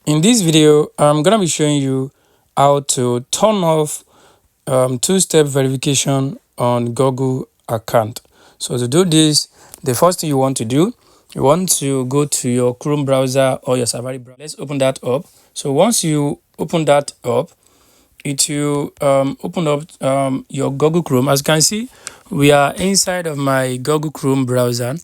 In this video, I'm gonna be showing you how to turn off two-step verification on Google account. So to do this, the first thing you want to do, you want to go to your Chrome browser or your Safari browser. Let's open that up. So once you open that up, it will open up your Google Chrome. As you can see, we are inside of my Google Chrome browser.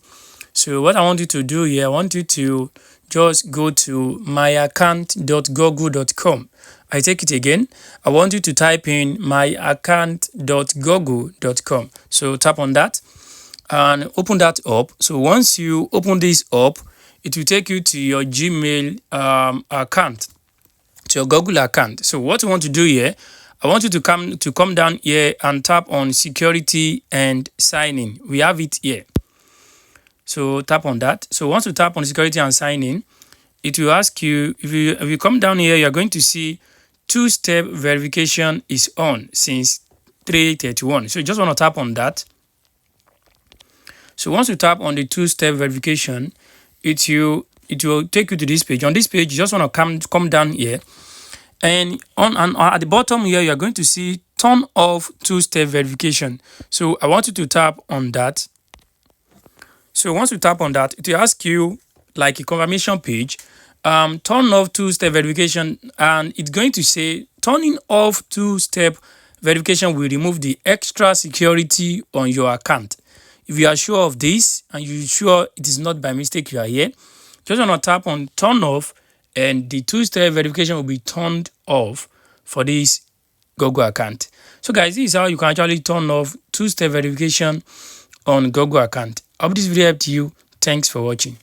So what I want you to do here, I want you to just go to myaccount.google.com. I take it again. I want you to type in myaccount.google.com. So tap on that and open that up. So once you open this up, it will take you to your Gmail account, to your Google account. So what you want to do here, I want you to come down here and tap on security and sign in. We have it here. So tap on that. So once you tap on security and sign in, it will ask you, if you come down here, you're going to see two-step verification is on since 3:31. So you just want to tap on that. So once you tap on the two-step verification, it will take you to this page. On this page, you just want to come down here, and at the bottom here, you're going to see turn off two-step verification. So I want you to tap on that. So once you tap on that, it will ask you like a confirmation page, turn off two-step verification, and it's going to say turning off two-step verification will remove the extra security on your account. If you are sure of this and you're sure it is not by mistake you are here, just want to tap on turn off and the two-step verification will be turned off for this Google account. So guys, this is how you can actually turn off two-step verification on Google account. I hope this video helped you. Thanks for watching.